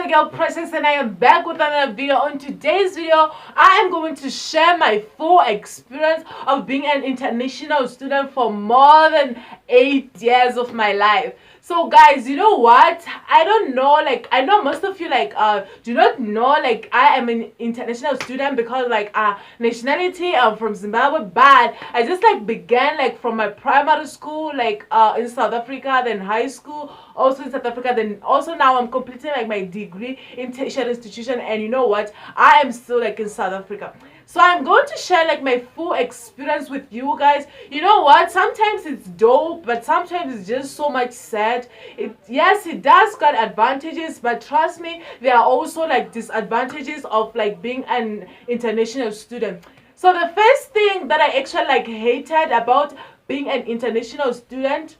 your girl Precious, and I am back with another video. On today's video, I am going to share my full experience of being an international student for more than 8 years of my life. So guys, you know what? I don't know, like I know most of you do not know like I am an international student because nationality I'm from Zimbabwe, but I just began from my primary school in South Africa, then high school also in South Africa, then also now I'm completing my degree in tertiary institution, and you know what? I am still in South Africa. So I'm going to share my full experience with you guys. You know what? Sometimes it's dope, but sometimes it's just so much sad. Yes, it does got advantages, but trust me, there are also disadvantages of being an international student. So the first thing that I actually hated about being an international student,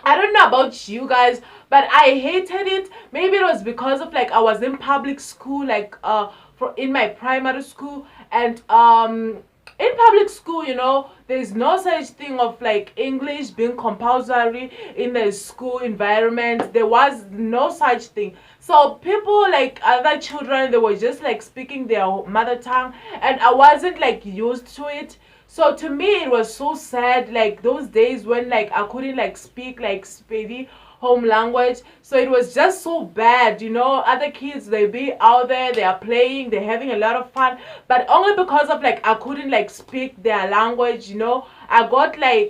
I don't know about you guys, but I hated it. Maybe it was because of I was in public school, in my primary school, and in public school, you know, there's no such thing of English being compulsory in the school environment. There was no such thing. So people other children, they were just speaking their mother tongue, and I wasn't used to it. So to me it was so sad, those days when I couldn't speak Sepedi home language. So it was just so bad, you know. Other kids, they be out there, they are playing, they're having a lot of fun, but only because of I couldn't speak their language, you know. I got I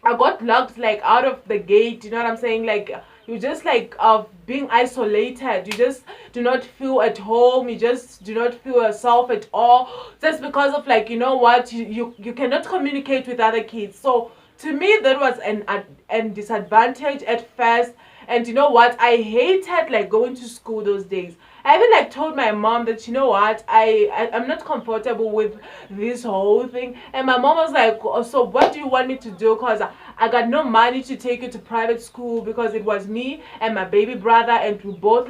got locked out of the gate, you know what I'm saying? You just of being isolated, you just do not feel at home, you just do not feel yourself at all, just because of you know what, you cannot communicate with other kids. So to me that was an disadvantage at first. And you know what, I hated going to school those days. I even told my mom that, you know what, I'm not comfortable with this whole thing. And my mom was like, oh, so what do you want me to do? Because I got no money to take you to private school, because it was me and my baby brother, and we both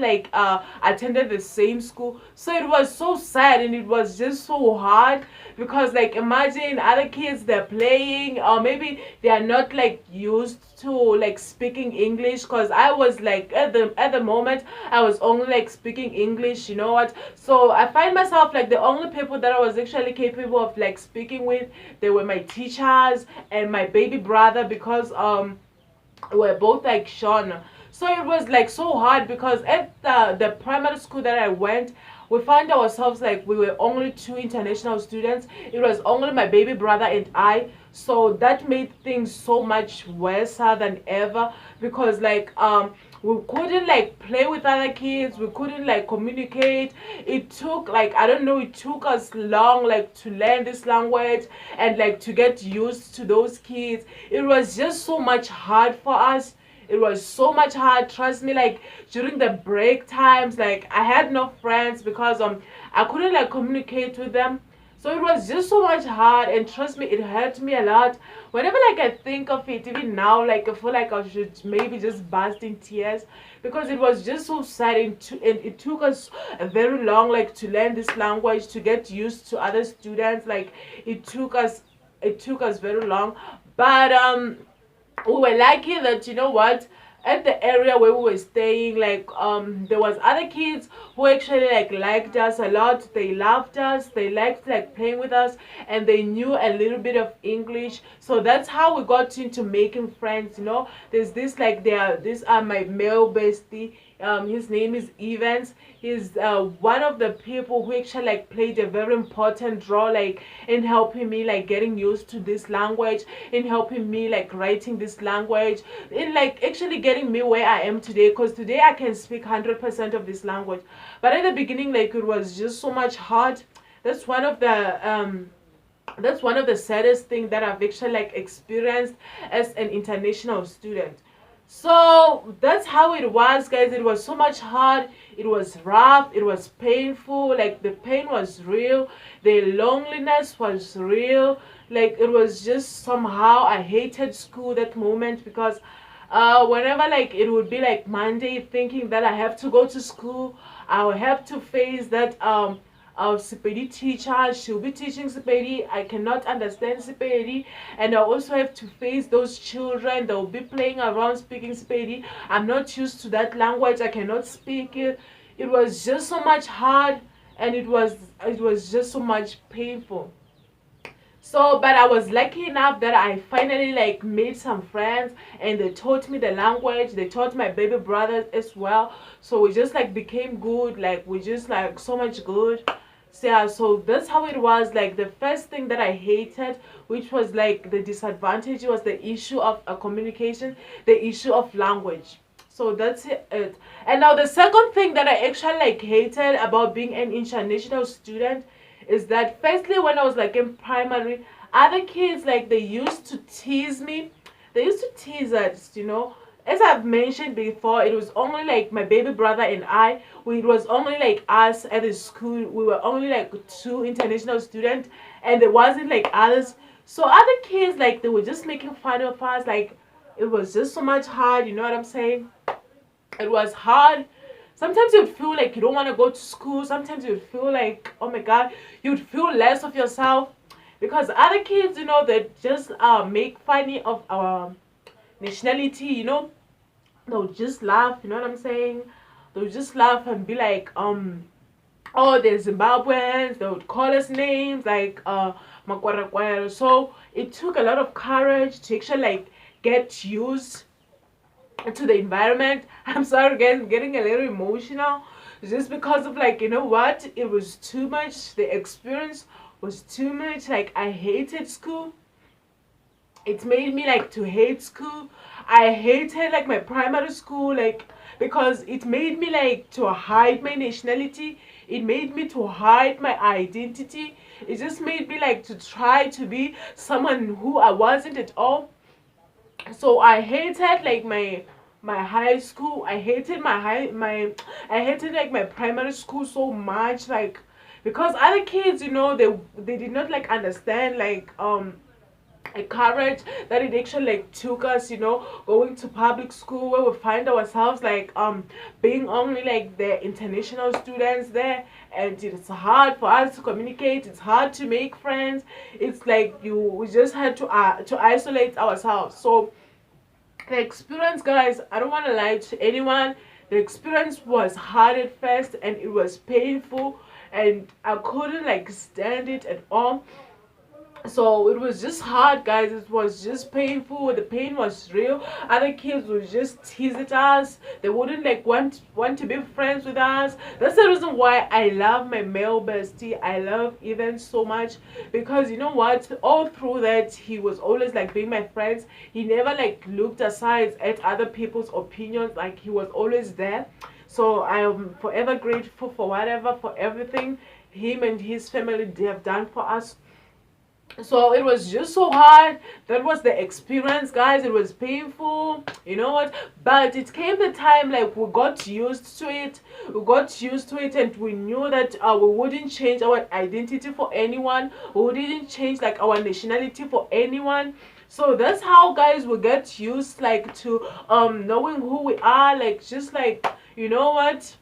attended the same school. So it was so sad, and it was just so hard, because imagine other kids, they're playing, or maybe they are not used to speaking English, because I was at the moment I was only speaking English, you know what. So I find myself the only people that I was actually capable of speaking with, they were my teachers and my baby brother, because we're both Sean. So it was so hard, because at the primary school that I went, we found ourselves we were only two international students. It was only my baby brother and I. So that made things so much worse than ever, because we couldn't play with other kids, we couldn't communicate. It took I don't know, it took us long to learn this language and to get used to those kids. It was just so much hard for us. It was so much hard, trust me. During the break times, I had no friends, because I couldn't communicate with them. So it was just so much hard, and trust me, it hurt me a lot. Whenever I think of it, even now, I feel I should maybe just burst in tears, because it was just so sad, and it took us a very long to learn this language, to get used to other students. It took us very long. But we were lucky that, you know what, at the area where we were staying, there was other kids who actually liked us a lot. They loved us, they liked playing with us, and they knew a little bit of English. So that's how we got into making friends, you know. There's this these are my male bestie. His name is Evans. He's one of the people who actually played a very important role in helping me getting used to this language, in helping me writing this language, in actually getting me where I am today, because today I can speak 100% of this language. But at the beginning, it was just so much hard. That's one of the saddest things that I've actually experienced as an international student. So that's how it was, guys. It was so much hard, it was rough, it was painful. The pain was real, the loneliness was real. It was just somehow I hated school that moment, because whenever it would be Monday, thinking that I have to go to school, I will have to face that our Sepedi teacher. She'll be teaching Sepedi. I cannot understand Sepedi, and I also have to face those children. They'll be playing around speaking Sepedi. I'm not used to that language. I cannot speak it. It was just so much hard, and it was just so much painful. So, but I was lucky enough that I finally like made some friends, and they taught me the language. They taught my baby brothers as well. So we just like became good. Like we just like so much good. So yeah, so that's how it was. Like the first thing that I hated, which was like the disadvantage, was the issue of communication, the issue of language. So that's it. And now the second thing that I actually like hated about being an international student is that firstly, when I was like in primary, other kids like they used to tease me. They used to tease us. As I've mentioned before, it was only like my baby brother and I. It was only like us at the school. We were only like two international students, and there wasn't like others. So other kids like they were just making fun of us. Like it was just so much hard. You know what I'm saying? It was hard. Sometimes you'd feel like you don't want to go to school. Sometimes you'd feel like, oh my God, you'd feel less of yourself because other kids, they just make funny of our nationality. They'll just laugh. You know what I'm saying? They'll just laugh and be like, oh, they're Zimbabweans. They would call us names like Makwarakwara. So it took a lot of courage to actually like get used to the environment. I'm sorry guys, I'm getting a little emotional just because of like, you know what, it was too much. The experience was too much. Like I hated school. It made me like to hate school. I hated like my primary school, like because it made me like to hide my nationality. It made me to hide my identity. It just made me like to try to be someone who I wasn't at all. So I hated like my high school. I hated I hated like my primary school so much, like because other kids, they did not like understand like a courage that it actually like took us, going to public school where we find ourselves like being only like the international students there, and it's hard for us to communicate. It's hard to make friends. It's like we just had to isolate ourselves. So the experience, guys, I don't want to lie to anyone, the experience was hard at first and it was painful, and I couldn't like stand it at all. So it was just hard, guys. It was just painful. The pain was real. Other kids would just tease at us. They wouldn't like want to be friends with us. That's the reason why I love my male bestie. I love Ethan so much because you know what, all through that he was always like being my friends. He never like looked aside at other people's opinions. Like he was always there. So I am forever grateful for whatever, for everything him and his family they have done for us. So it was just so hard. That was the experience, guys. It was painful, you know what, but it came the time like we got used to it. And we knew that we wouldn't change our identity for anyone. We wouldn't change like our nationality for anyone. So that's how, guys, we get used like to knowing who we are, like just like, you know what,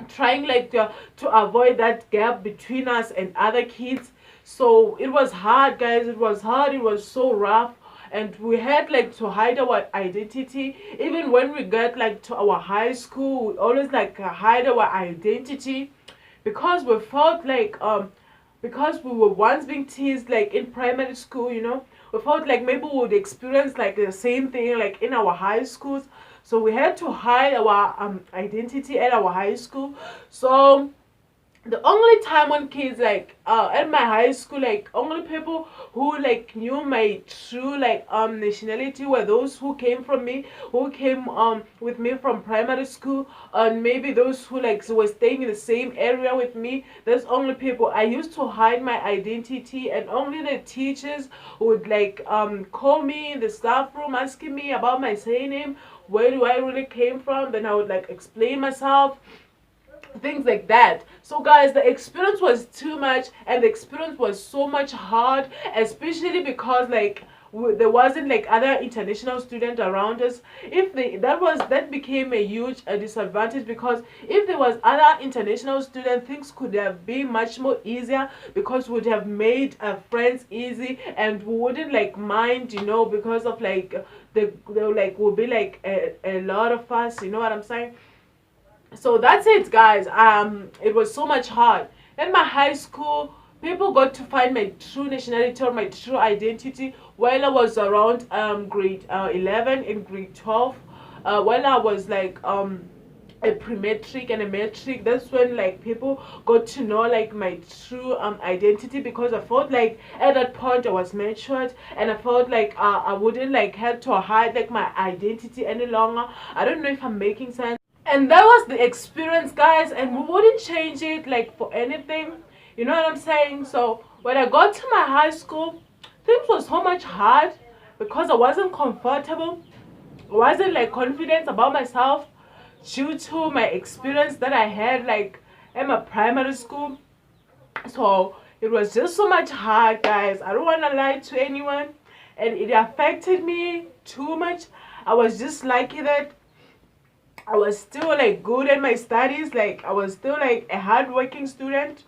trying like to avoid that gap between us and other kids. So it was hard, guys. It was hard. It was so rough, and we had like to hide our identity. Even when we got like to our high school, we always like hide our identity because we felt like because we were once being teased like in primary school. We felt like maybe we would experience like the same thing like in our high schools. So we had to hide our identity at our high school. So the only time when kids like at my high school, like only people who like knew my true like nationality were those who came from me, who came with me from primary school, and maybe those who like were staying in the same area with me. That's only people. I used to hide my identity, and only the teachers would like call me in the staff room asking me about my surname, where do I really came from. Then I would like explain myself, things like that. So guys, the experience was too much, and the experience was so much hard, especially because like there wasn't like other international students around us. If they that became a huge disadvantage, because if there was other international student, things could have been much more easier, because we would have made friends easy, and we wouldn't like mind, because of like the like will be like a lot of us, you know what I'm saying. So that's it, guys. It was so much hard in my high school. People got to find my true nationality or my true identity while I was around grade 11 and grade 12. While I was like a pre-matric and a matric, that's when like people got to know like my true identity, because I felt like at that point I was matured, and I felt like I wouldn't like have to hide like my identity any longer. I don't know if I'm making sense. And that was the experience, guys, and we wouldn't change it like for anything, you know what I'm saying. So when I got to my high school, things was so much hard, because I wasn't comfortable, I wasn't like confident about myself, due to my experience that I had like in my primary school. So it was just so much hard, guys. I don't want to lie to anyone, and it affected me too much. I was just lucky that I was still like good at my studies. Like I was still like a hardworking student,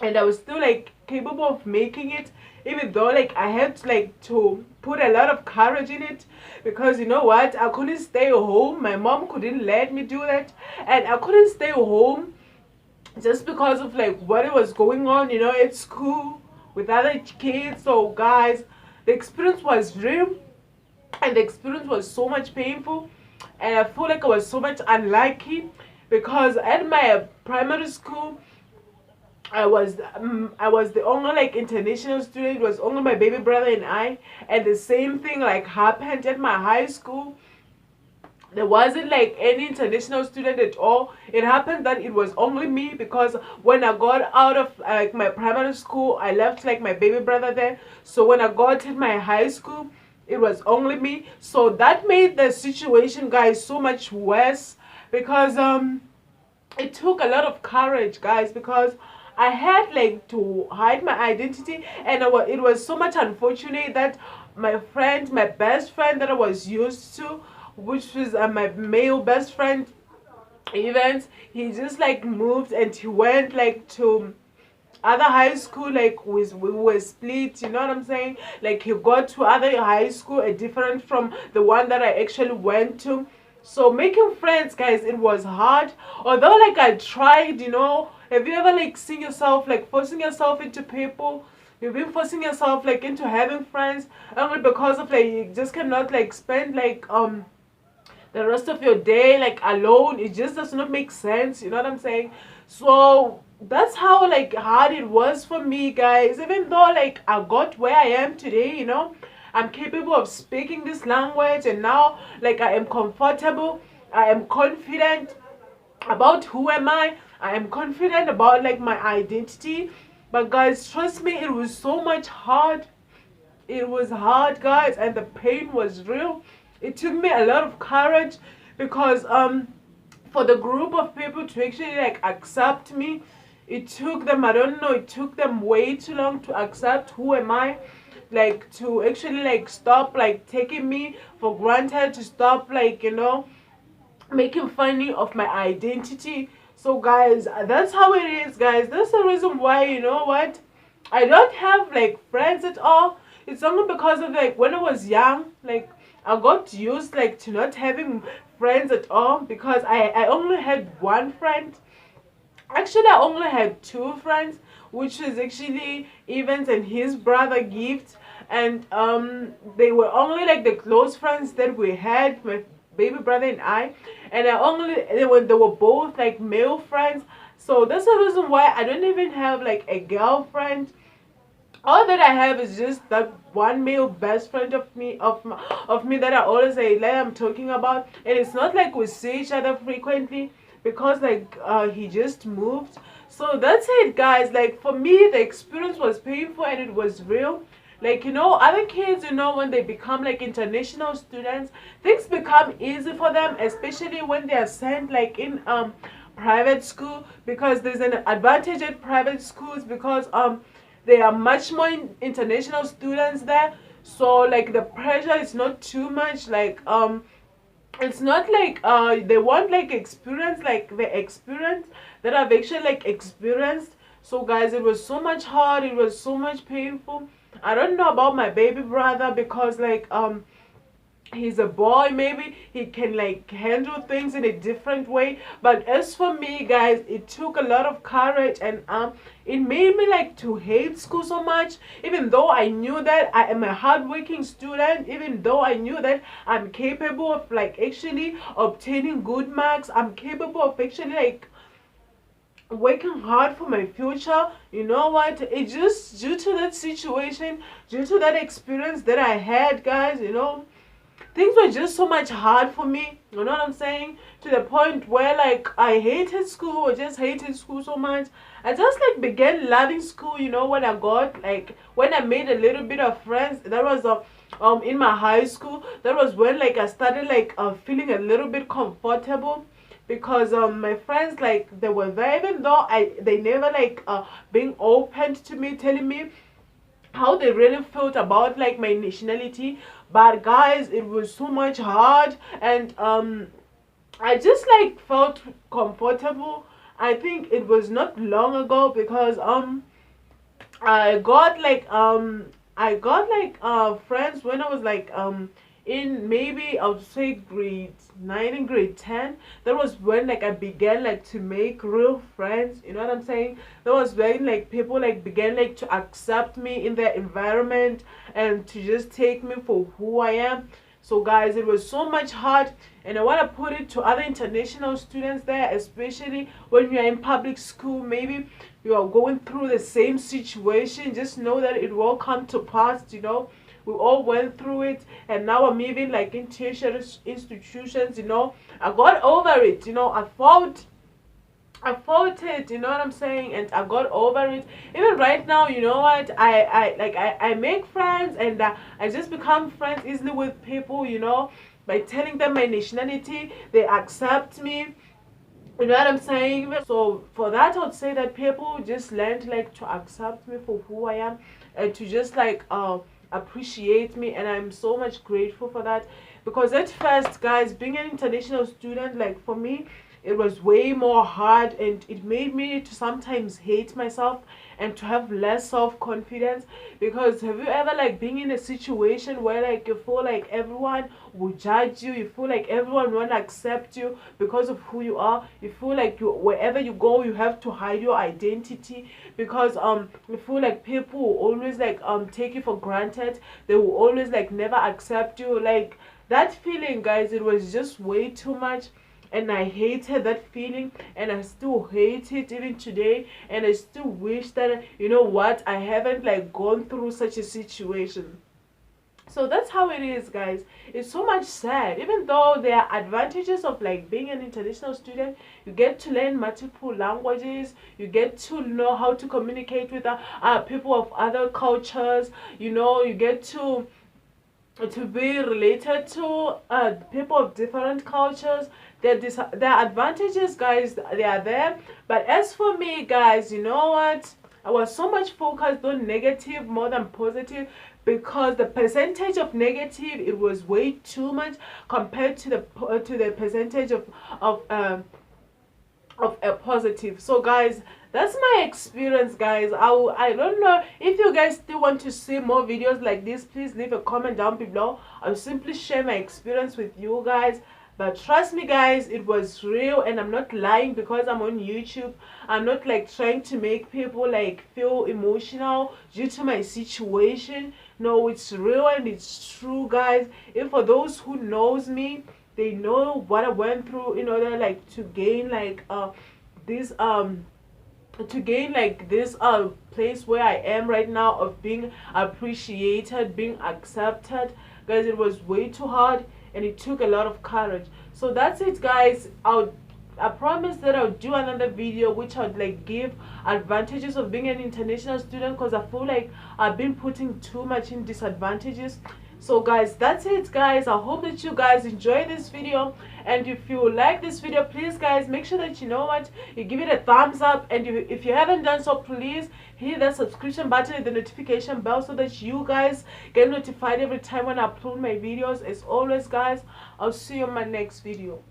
and I was still like capable of making it, even though like I had to like to put a lot of courage in it, because you know what, I couldn't stay home. My mom couldn't let me do that, and I couldn't stay home just because of like what was going on, at school with other kids. So guys, the experience was real, and the experience was so much painful, and I feel like I was so much unlucky, because at my primary school I was the only like international student. It was only my baby brother and I, and the same thing like happened at my high school. There wasn't like any international student at all. It happened that it was only me, because when I got out of like my primary school, I left like my baby brother there. So when I got in my high school, it was only me. So that made the situation, guys, so much worse, because it took a lot of courage, guys, because I had like to hide my identity, and it was so much unfortunate that my best friend that I was used to, which was my male best friend, events, he just like moved, and he went like to other high school. Like we were split, you know what I'm saying. Like he got to other high school, a different from the one that I actually went to. So making friends, guys, it was hard, although like I tried. Have you ever like seen yourself like forcing yourself into people? You've been forcing yourself like into having friends only because of like you just cannot like spend like the rest of your day like alone. It just does not make sense, you know what I'm saying. So that's how like hard it was for me, guys. Even though like I got where I am today, I'm capable of speaking this language, and now like I am comfortable, I am confident about who am I am confident about like my identity. But guys, trust me, it was so much hard. It was hard, guys, and the pain was real. It took me a lot of courage, because for the group of people to actually like accept me, it took them, I don't know, it took them way too long to accept who am I, like to actually like stop like taking me for granted, to stop like making funny of my identity. So guys, that's how it is, guys. That's the reason why, you know what, I don't have like friends at all. It's only because of like when I was young, like I got used like to not having friends at all, because I only had one friend. Actually, I only had two friends, which was actually Evans and his brother Gift, and they were only like the close friends that we had, my baby brother and I, and they were both like male friends. So that's the reason why I don't even have like a girlfriend. All that I have is just that one male best friend of me that I always say like I'm talking about, and it's not like we see each other frequently, because like he just moved. So that's it, guys. Like for me, the experience was painful, and it was real. Like other kids, when they become like international students, things become easy for them, especially when they are sent like in private school, because there's an advantage at private schools, because there are much more international students there. So like the pressure is not too much, like it's not like they want like experience like the experience that I've actually like experienced. So guys, it was so much hard, it was so much painful. I don't know about my baby brother, because like he's a boy, maybe he can like handle things in a different way. But as for me, guys, it took a lot of courage, and it made me like to hate school so much, even though I knew that I am a hardworking student, even though I knew that I'm capable of like actually obtaining good marks, I'm capable of actually like working hard for my future. You know what, it just due to that situation, due to that experience that I had, guys, you know, things were just so much hard for me. You know what I'm saying? To the point where like I hated school, or just hated school so much. I just like began loving school, you know, when I got like when I made a little bit of friends. That was in my high school. That was when like I started like feeling a little bit comfortable, because my friends, like they were there, even though they never like being open to me, telling me how they really felt about like my nationality. But guys, it was so much hard, and I just like felt comfortable. I think it was not long ago, because I got like friends when I was like in, maybe I would say grade 9 and grade 10. That was when like I began like to make real friends. You know what I'm saying? That was when like people like began like to accept me in their environment, and to just take me for who I am. So guys, it was so much hard, and I want to put it to other international students there, especially when you're in public school. Maybe you are going through the same situation. Just know that it will come to pass. You know, we all went through it, and now I'm even like in tertiary institutions. You know, I got over it. You know, I fought it, you know what I'm saying, and I got over it. Even right now, you know what, I make friends, and I just become friends easily with people, you know, by telling them my nationality, they accept me. You know what I'm saying? So for that, I would say that people just learned like to accept me for who I am, and to just like appreciate me, and I'm so much grateful for that. Because at first, guys, being an international student, like for me, it was way more hard, and it made me to sometimes hate myself, and to have less self-confidence. Because have you ever like been in a situation where like you feel like everyone will judge you, you feel like everyone won't accept you because of who you are, you feel like you, wherever you go, you have to hide your identity, because you feel like people will always like take you for granted, they will always like never accept you. Like that feeling, guys, it was just way too much, and I hated that feeling, and I still hate it even today, and I still wish that, you know what, I haven't like gone through such a situation. So that's how it is, guys. It's so much sad. Even though there are advantages of like being an international student, you get to learn multiple languages, you get to know how to communicate with people of other cultures, you know, you get to be related to people of different cultures. There are advantages, guys, they are there. But as for me, guys, you know what, I was so much focused on negative more than positive, because the percentage of negative, it was way too much compared to the percentage of a positive. So guys, that's my experience, guys. I don't know if you guys still want to see more videos like this. Please leave a comment down below. I'll simply share my experience with you guys. But trust me, guys, it was real, and I'm not lying because I'm on YouTube. I'm not like trying to make people like feel emotional due to my situation. No, it's real and it's true, guys. And for those who knows me, they know what I went through in order like to gain like this place where I am right now, of being appreciated, being accepted. Guys, it was way too hard, and it took a lot of courage. So that's it, guys. I promise that I'll do another video which I'd like give advantages of being an international student, because I feel like I've been putting too much in disadvantages. So guys, that's it guys. I hope that you guys enjoy this video, and if you like this video, please guys make sure that you know what, you give it a thumbs up, and if you haven't done so, please hit that subscription button and the notification bell so that you guys get notified every time when I upload my videos. As always guys, I'll see you in my next video.